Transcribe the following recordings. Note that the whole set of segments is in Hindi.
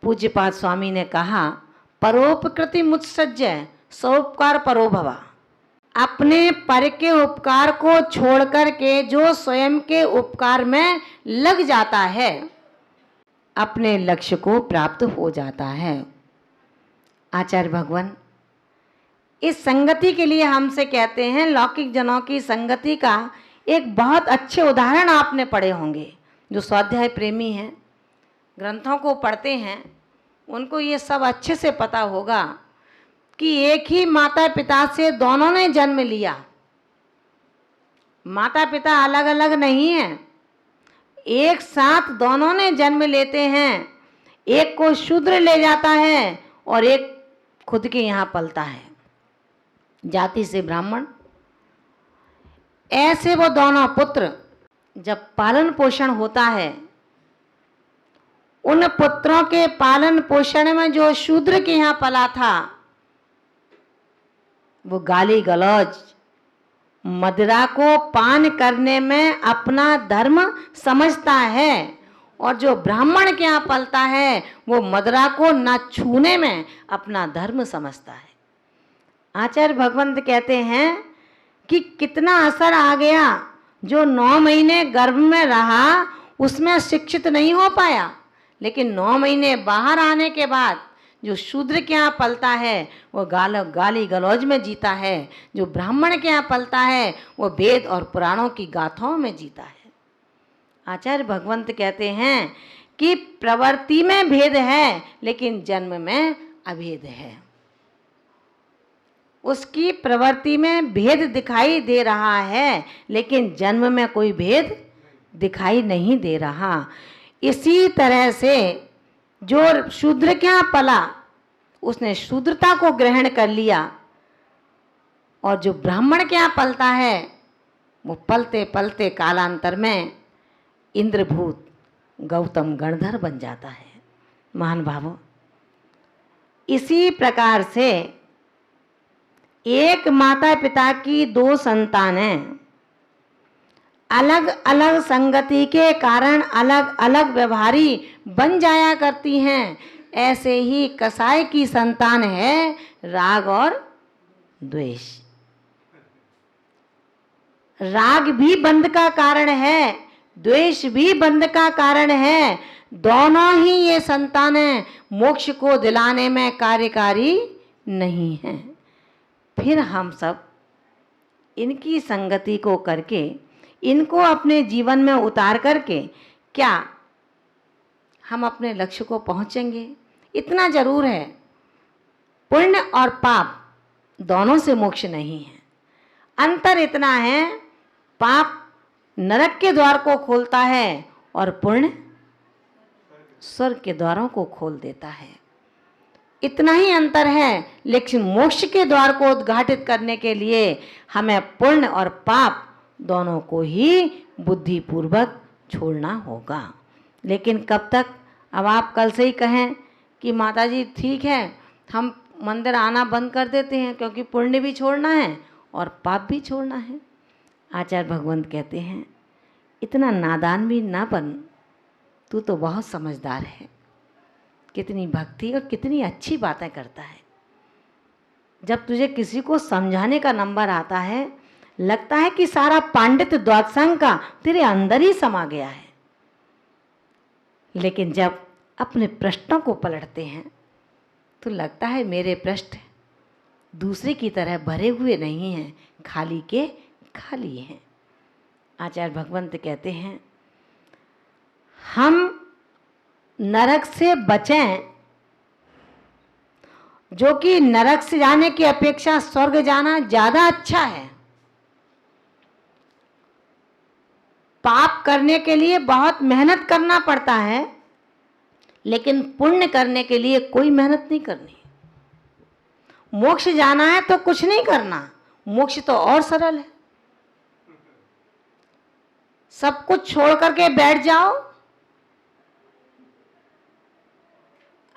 पूज्यपाद स्वामी ने कहा, परोपकृति मुत्सज्जय सोपकार परो भवा। अपने पर के उपकार को छोड़ करके जो स्वयं के उपकार में लग जाता है, अपने लक्ष्य को प्राप्त हो जाता है। आचार्य भगवान इस संगति के लिए हमसे कहते हैं, लौकिक जनों की संगति का एक बहुत अच्छे उदाहरण आपने पढ़े होंगे। जो स्वाध्याय प्रेमी हैं, ग्रंथों को पढ़ते हैं, उनको ये सब अच्छे से पता होगा कि एक ही माता पिता से दोनों ने जन्म लिया। माता पिता अलग अलग नहीं हैं, एक साथ दोनों ने जन्म लेते हैं। एक को शूद्र ले जाता है और एक खुद के यहाँ पलता है, जाति से ब्राह्मण। ऐसे वो दोनों पुत्र जब पालन पोषण होता है, उन पुत्रों के पालन पोषण में जो शूद्र के यहाँ पला था, वो गाली गलौज, मदिरा को पान करने में अपना धर्म समझता है, और जो ब्राह्मण के यहाँ पलता है वो मदिरा को न छूने में अपना धर्म समझता है। आचार्य भगवंत कहते हैं कि कितना असर आ गया। जो 9 महीने गर्भ में रहा उसमें शिक्षित नहीं हो पाया, लेकिन 9 महीने बाहर आने के बाद जो शूद्र के यहाँ पलता है वो गाली गलौज में जीता है। जो ब्राह्मण के यहाँ पलता है वो वेद और पुराणों की गाथाओं में जीता है। आचार्य भगवंत कहते हैं कि प्रवृत्ति में भेद है, लेकिन जन्म में अभेद है। उसकी प्रवृत्ति में भेद दिखाई दे रहा है, लेकिन जन्म में कोई भेद दिखाई नहीं दे रहा। इसी तरह से जो शूद्र के यहाँ पला उसने शूद्रता को ग्रहण कर लिया, और जो ब्राह्मण के यहाँ पलता है वो पलते पलते कालांतर में इंद्रभूत गौतम गणधर बन जाता है। महान भावों, इसी प्रकार से एक माता पिता की 2 संतानें अलग अलग संगति के कारण अलग अलग व्यवहारी बन जाया करती हैं। ऐसे ही कसाई की संतान है राग और द्वेष। राग भी बंध का कारण है, द्वेष भी बंध का कारण है। दोनों ही ये संतानें मोक्ष को दिलाने में कार्यकारी नहीं हैं। फिर हम सब इनकी संगति को करके, इनको अपने जीवन में उतार करके क्या हम अपने लक्ष्य को पहुंचेंगे? इतना जरूर है, पुण्य और पाप दोनों से मोक्ष नहीं है। अंतर इतना है, पाप नरक के द्वार को खोलता है और पुण्य स्वर्ग के द्वारों को खोल देता है। इतना ही अंतर है, लेकिन मोक्ष के द्वार को उद्घाटित करने के लिए हमें पुण्य और पाप दोनों को ही बुद्धिपूर्वक छोड़ना होगा। लेकिन कब तक? अब आप कल से ही कहें कि माताजी ठीक है, हम मंदिर आना बंद कर देते हैं क्योंकि पुण्य भी छोड़ना है और पाप भी छोड़ना है। आचार्य भगवंत कहते हैं, इतना नादान भी ना बन, तू तो बहुत समझदार है। कितनी भक्ति और कितनी अच्छी बातें करता है। जब तुझे किसी को समझाने का नंबर आता है, लगता है कि सारा पांडित्य द्वादसंग का तेरे अंदर ही समा गया है। लेकिन जब अपने प्रश्नों को पलटते हैं तो लगता है मेरे प्रश्न दूसरे की तरह भरे हुए नहीं हैं, खाली के खाली हैं। आचार्य भगवंत कहते हैं, हम नरक से बचें, जो कि नरक से जाने की अपेक्षा स्वर्ग जाना ज्यादा अच्छा है। पाप करने के लिए बहुत मेहनत करना पड़ता है, लेकिन पुण्य करने के लिए कोई मेहनत नहीं करनी। मोक्ष जाना है तो कुछ नहीं करना, मोक्ष तो और सरल है। सब कुछ छोड़ करके बैठ जाओ,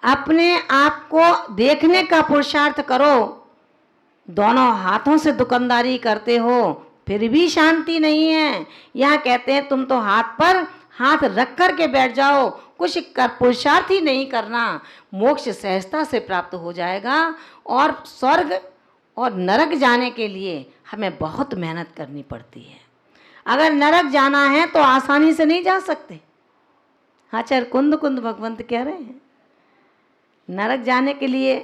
अपने आप को देखने का पुरुषार्थ करो। दोनों हाथों से दुकानदारी करते हो फिर भी शांति नहीं है। यहाँ कहते हैं तुम तो हाथ पर हाथ रख कर के बैठ जाओ, कुछ कर पुरुषार्थ ही नहीं करना, मोक्ष सहजता से प्राप्त हो जाएगा। और स्वर्ग और नरक जाने के लिए हमें बहुत मेहनत करनी पड़ती है। अगर नरक जाना है तो आसानी से नहीं जा सकते। आचार्य कुंद कुंद भगवंत कह रहे हैं, नरक जाने के लिए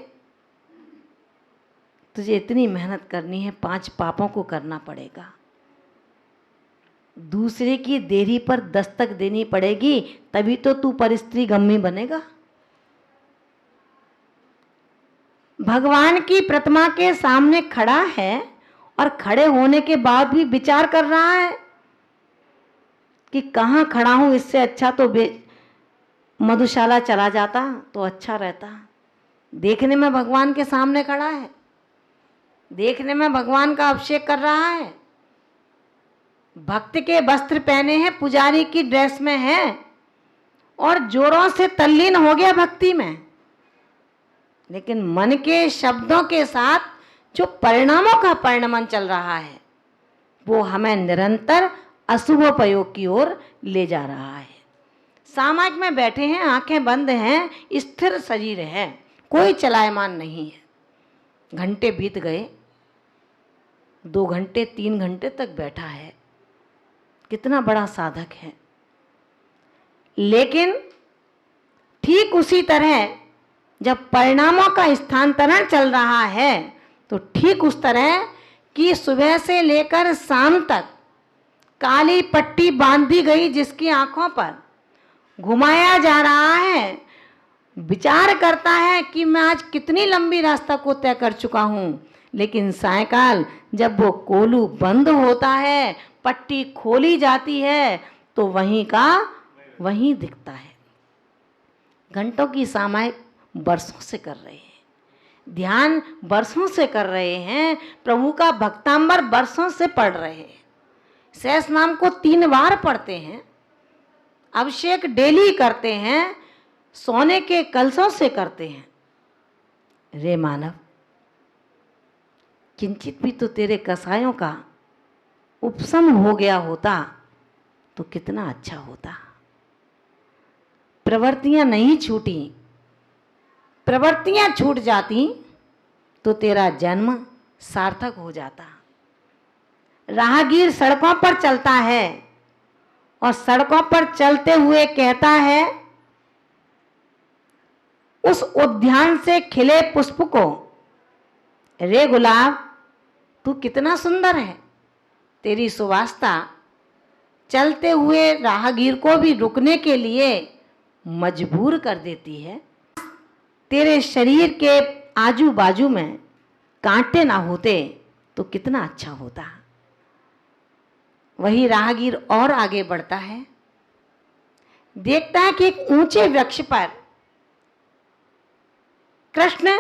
तुझे इतनी मेहनत करनी है, 5 पापों को करना पड़ेगा, दूसरे की देरी पर दस्तक देनी पड़ेगी, तभी तो तू परिस्त्रीगम्मी बनेगा। भगवान की प्रतिमा के सामने खड़ा है और खड़े होने के बाद भी विचार कर रहा है कि कहाँ खड़ा हूं, इससे अच्छा तो मधुशाला चला जाता तो अच्छा रहता। देखने में भगवान के सामने खड़ा है, देखने में भगवान का अभिषेक कर रहा है, भक्त के वस्त्र पहने हैं, पुजारी की ड्रेस में है और जोरों से तल्लीन हो गया भक्ति में, लेकिन मन के शब्दों के साथ जो परिणामों का परिणमन चल रहा है वो हमें निरंतर अशुभ प्रयोग की ओर ले जा रहा है। सामाजिक में बैठे हैं, आंखें बंद हैं, स्थिर शरीर है, कोई चलायमान नहीं है। घंटे बीत गए, 2 घंटे 3 घंटे तक बैठा है, कितना बड़ा साधक है। लेकिन ठीक उसी तरह जब परिणामों का स्थानांतरण चल रहा है तो ठीक उस तरह कि सुबह से लेकर शाम तक काली पट्टी बांधी गई जिसकी आंखों पर घुमाया जा रहा है, विचार करता है कि मैं आज कितनी लंबी रास्ता को तय कर चुका हूं, लेकिन सायकाल जब वो कोलू बंद होता है, पट्टी खोली जाती है तो वहीं का वहीं दिखता है। घंटों की सामायिक वर्षों से कर रहे हैं, ध्यान वर्षों से कर रहे हैं, प्रभु का भक्तांबर वर्षों से पढ़ रहे हैं, सहस्र नाम को 3 बार पढ़ते हैं, अभिषेक डेली करते हैं, सोने के कलशों से करते हैं। रे मानव, किंचित भी तो तेरे कसायों का उपशम हो गया होता तो कितना अच्छा होता। प्रवृत्तियां नहीं छूटी, प्रवृत्तियां छूट जाती तो तेरा जन्म सार्थक हो जाता। राहगीर सड़कों पर चलता है और सड़कों पर चलते हुए कहता है, उस उद्यान से खिले पुष्प को, रे गुलाब तू कितना सुंदर है, तेरी सुवासना चलते हुए राहगीर को भी रुकने के लिए मजबूर कर देती है। तेरे शरीर के आजू बाजू में कांटे ना होते तो कितना अच्छा होता। वही राहगीर और आगे बढ़ता है, देखता है कि एक ऊंचे वृक्ष पर कृष्ण,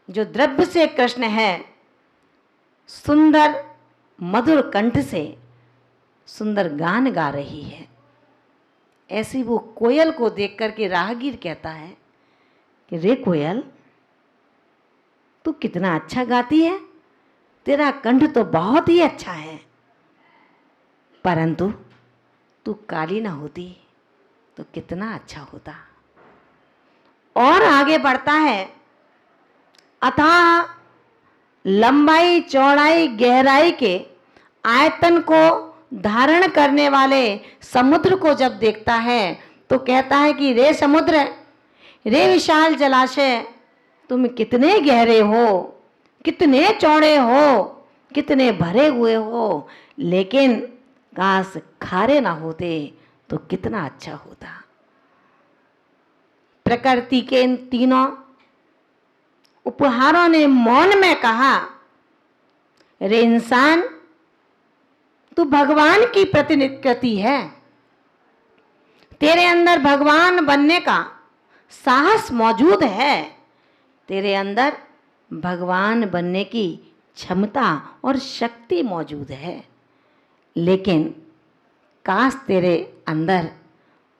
जो द्रव्य से कृष्ण है, सुंदर मधुर कंठ से सुंदर गान गा रही है। ऐसी वो कोयल को देख करके राहगीर कहता है कि रे कोयल, तू कितना अच्छा गाती है, तेरा कंठ तो बहुत ही अच्छा है, परंतु तू काली ना होती तो कितना अच्छा होता। और आगे बढ़ता है, अथाह लंबाई चौड़ाई गहराई के आयतन को धारण करने वाले समुद्र को जब देखता है तो कहता है कि रे समुद्र, रे विशाल जलाशय, तुम कितने गहरे हो, कितने चौड़े हो, कितने भरे हुए हो, लेकिन काश खारे ना होते तो कितना अच्छा होता। प्रकृति के इन तीनों उपहारों ने मौन में कहा, रे इंसान, तू भगवान की प्रतिकृति है, तेरे अंदर भगवान बनने का साहस मौजूद है, तेरे अंदर भगवान बनने की क्षमता और शक्ति मौजूद है, लेकिन काश तेरे अंदर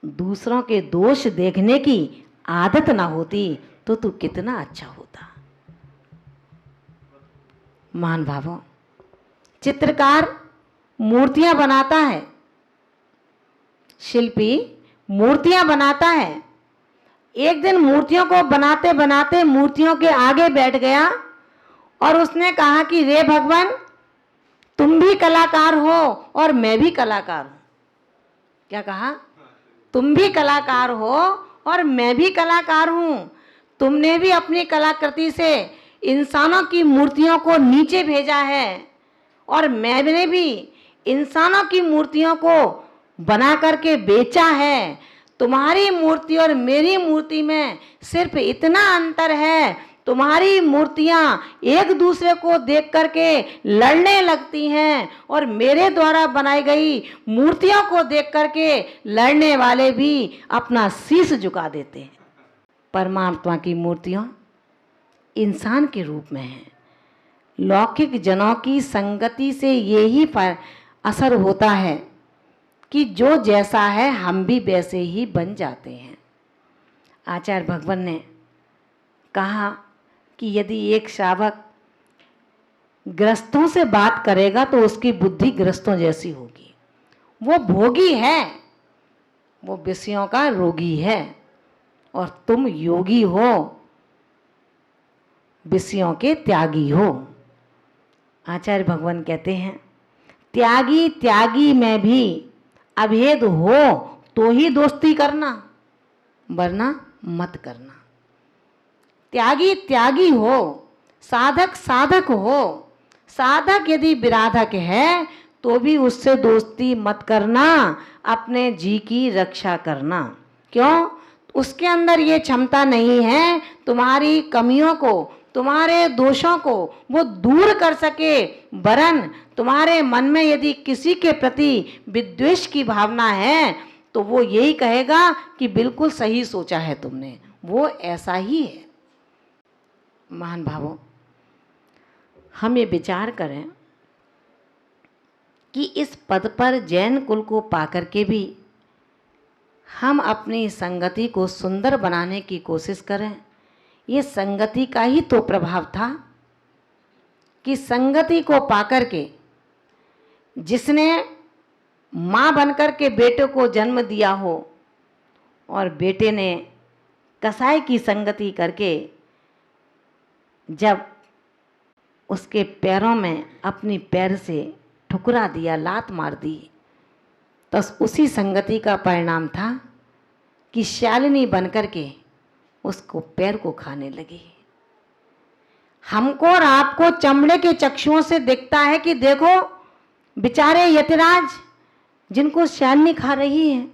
दूसरों के दोष देखने की आदत ना होती तो तू कितना अच्छा होता। महान भावों, चित्रकार मूर्तियां बनाता है, शिल्पी मूर्तियां बनाता है। एक दिन मूर्तियों को बनाते बनाते मूर्तियों के आगे बैठ गया और उसने कहा कि रे भगवान, तुम भी कलाकार हो और मैं भी कलाकार हूं। क्या कहा? तुम भी कलाकार हो और मैं भी कलाकार हूं। तुमने भी अपनी कलाकृति से इंसानों की मूर्तियों को नीचे भेजा है और मैंने भी इंसानों की मूर्तियों को बना करके बेचा है। तुम्हारी मूर्ति और मेरी मूर्ति में सिर्फ इतना अंतर है, तुम्हारी मूर्तियां एक दूसरे को देख करके लड़ने लगती हैं और मेरे द्वारा बनाई गई मूर्तियों को देख करके लड़ने वाले भी अपना शीश झुका देते हैं। परमात्मा की मूर्तियां इंसान के रूप में हैं। लौकिक जनों की संगति से यही असर होता है कि जो जैसा है हम भी वैसे ही बन जाते हैं। आचार्य भगवान ने कहा कि यदि एक श्रावक ग्रस्तों से बात करेगा तो उसकी बुद्धि ग्रस्तों जैसी होगी। वो भोगी है, वो विषयों का रोगी है, और तुम योगी हो, विषयों के त्यागी हो। आचार्य भगवान कहते हैं, त्यागी त्यागी में भी अभेद हो तो ही दोस्ती करना, वरना मत करना। त्यागी त्यागी हो, साधक साधक हो। साधक यदि विराधक है तो भी उससे दोस्ती मत करना, अपने जी की रक्षा करना। क्यों? उसके अंदर ये क्षमता नहीं है तुम्हारी कमियों को, तुम्हारे दोषों को वो दूर कर सके। वरन तुम्हारे मन में यदि किसी के प्रति विद्वेष की भावना है तो वो यही कहेगा कि बिल्कुल सही सोचा है तुमने, वो ऐसा ही है। महान भावों, हम ये विचार करें कि इस पद पर जैन कुल को पाकर के भी हम अपनी संगति को सुंदर बनाने की कोशिश करें। ये संगति का ही तो प्रभाव था कि संगति को पाकर के जिसने माँ बनकर के बेटे को जन्म दिया हो और बेटे ने कसाई की संगति करके जब उसके पैरों में अपनी पैर से ठुकरा दिया, लात मार दी, तो उसी संगति का परिणाम था कि शालिनी बनकर के उसको पैर को खाने लगी। हमको और आपको चमड़े के चक्षुओं से दिखता है कि देखो बेचारे यतिराज जिनको शालिनी खा रही है,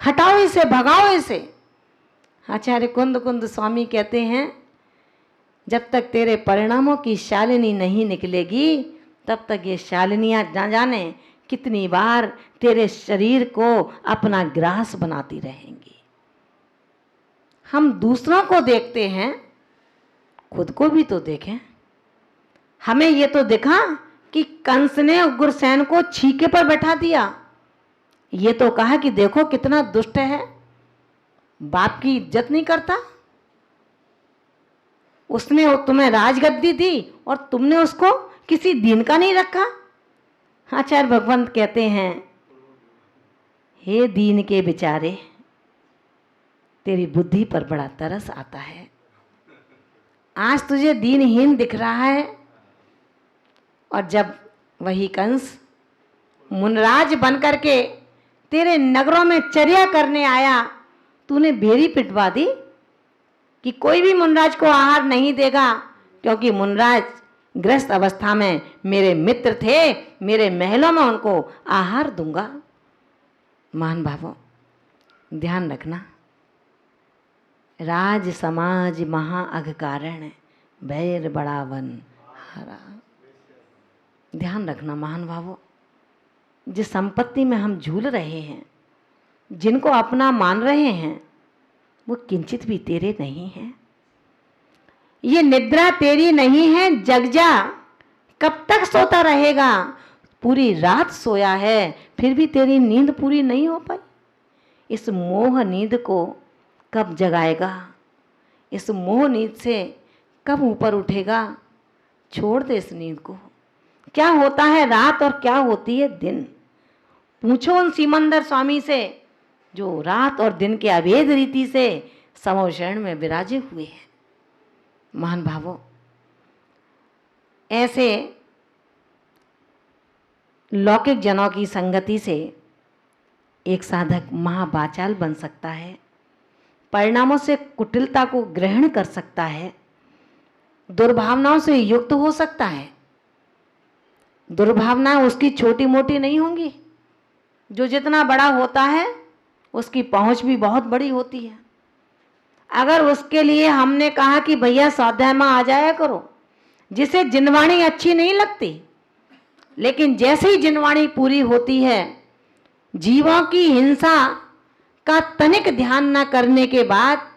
हटाओ इसे, भगाओ इसे। आचार्य कुंद कुंद स्वामी कहते हैं, जब तक तेरे परिणामों की शालिनी नहीं निकलेगी तब तक ये शालिनियां ना जाने कितनी बार तेरे शरीर को अपना ग्रास बनाती रहेंगी। हम दूसरों को देखते हैं, खुद को भी तो देखें। हमें ये तो दिखा कि कंस ने उग्रसेन को छीके पर बैठा दिया, ये तो कहा कि देखो कितना दुष्ट है, बाप की इज्जत नहीं करता। उसने तुम्हें राजगद्दी दी और तुमने उसको किसी दिन का नहीं रखा। आचार्य भगवान कहते हैं, हे दीन के बेचारे, तेरी बुद्धि पर बड़ा तरस आता है। आज तुझे दीनहीन दिख रहा है, और जब वही कंस मुनराज बनकर के तेरे नगरों में चर्या करने आया, तूने बेरी पिटवा दी कि कोई भी मुनराज को आहार नहीं देगा, क्योंकि मुनराज ग्रस्त अवस्था में मेरे मित्र थे, मेरे महलों में उनको आहार दूंगा। महान भावों, ध्यान रखना, राज समाज महा अघ कारण, भैर बड़ा वन हरा। ध्यान रखना महान भावों, जिस संपत्ति में हम झूल रहे हैं, जिनको अपना मान रहे हैं, वो किंचित भी तेरे नहीं है। ये निद्रा तेरी नहीं है, जग जा, कब तक सोता रहेगा। पूरी रात सोया है फिर भी तेरी नींद पूरी नहीं हो पाई। इस मोह नींद को कब जगाएगा? इस मोह नींद से कब ऊपर उठेगा? छोड़ दे इस नींद को। क्या होता है रात और क्या होती है दिन, पूछो उन सिमंदर स्वामी से जो रात और दिन के अभेद रीति से समो शरण में विराजे हुए हैं। महान भावों, ऐसे लौकिक जनों की संगति से एक साधक महावाचाल बन सकता है, परिणामों से कुटिलता को ग्रहण कर सकता है, दुर्भावनाओं से युक्त हो सकता है। दुर्भावनाएं उसकी छोटी मोटी नहीं होंगी, जो जितना बड़ा होता है उसकी पहुंच भी बहुत बड़ी होती है। अगर उसके लिए हमने कहा कि भैया स्वाध्याय में आ जाया करो, जिसे जिनवाणी अच्छी नहीं लगती, लेकिन जैसे ही जिनवाणी पूरी होती है, जीवों की हिंसा का तनिक ध्यान न करने के बाद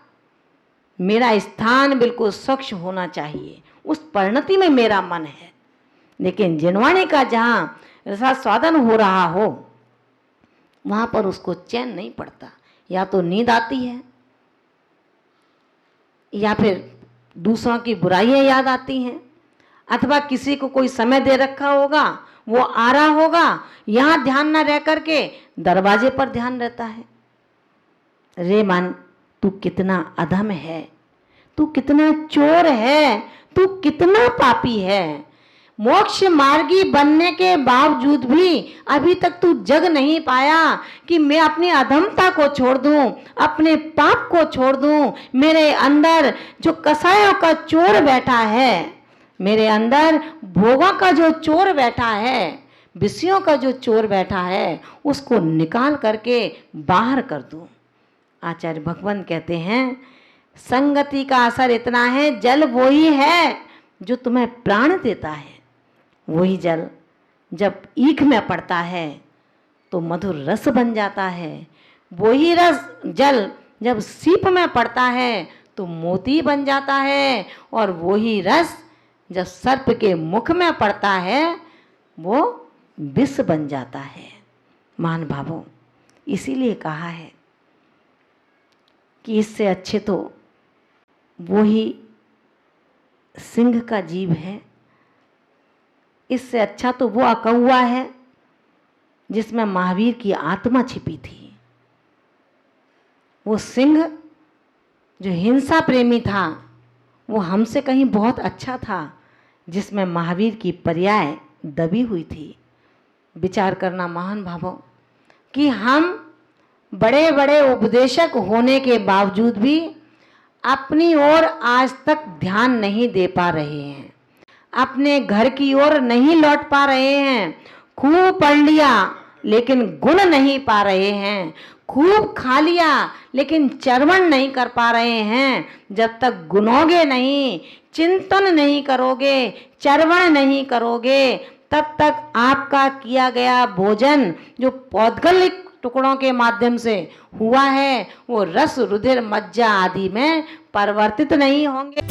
मेरा स्थान बिल्कुल स्वच्छ होना चाहिए, उस परिणति में मेरा मन है। लेकिन जिनवाणी का जहां रसास्वादन हो रहा हो वहां पर उसको चैन नहीं पड़ता, या तो नींद आती है या फिर दूसरों की बुराइयां याद आती हैं, अथवा किसी को कोई समय दे रखा होगा, वो आ रहा होगा, यहां ध्यान न रह करके दरवाजे पर ध्यान रहता है। रे मन, तू कितना अधम है, तू कितना चोर है, तू कितना पापी है। मोक्ष मार्गी बनने के बावजूद भी अभी तक तू जग नहीं पाया कि मैं अपनी अधमता को छोड़ दूं, अपने पाप को छोड़ दूं। मेरे अंदर जो कसायों का चोर बैठा है, मेरे अंदर भोगों का जो चोर बैठा है, विषयों का जो चोर बैठा है, उसको निकाल करके बाहर कर दूं। आचार्य भगवान कहते हैं, संगति का असर इतना है, जल वही है जो तुम्हें प्राण देता है। वही जल जब ईख में पड़ता है तो मधुर रस बन जाता है। वही रस जल जब सीप में पड़ता है तो मोती बन जाता है। और वही रस जब सर्प के मुख में पड़ता है वो विष बन जाता है। महान भावों, इसीलिए कहा है कि इससे अच्छे तो वही सिंह का जीव है, इससे अच्छा तो वो अकौआ है जिसमें महावीर की आत्मा छिपी थी। वो सिंह जो हिंसा प्रेमी था वो हमसे कहीं बहुत अच्छा था, जिसमें महावीर की पर्याय दबी हुई थी। विचार करना महान भावों कि हम बड़े बड़े उपदेशक होने के बावजूद भी अपनी ओर आज तक ध्यान नहीं दे पा रहे हैं, अपने घर की ओर नहीं लौट पा रहे हैं। खूब पढ़ लिया लेकिन गुण नहीं पा रहे हैं, खूब खा लिया लेकिन चर्वण नहीं कर पा रहे हैं। जब तक गुनोगे नहीं, चिंतन नहीं करोगे, चर्वण नहीं करोगे, तब तक आपका किया गया भोजन जो पौद्गलिक टुकड़ों के माध्यम से हुआ है वो रस, रुधिर, मज्जा आदि में परिवर्तित नहीं होंगे।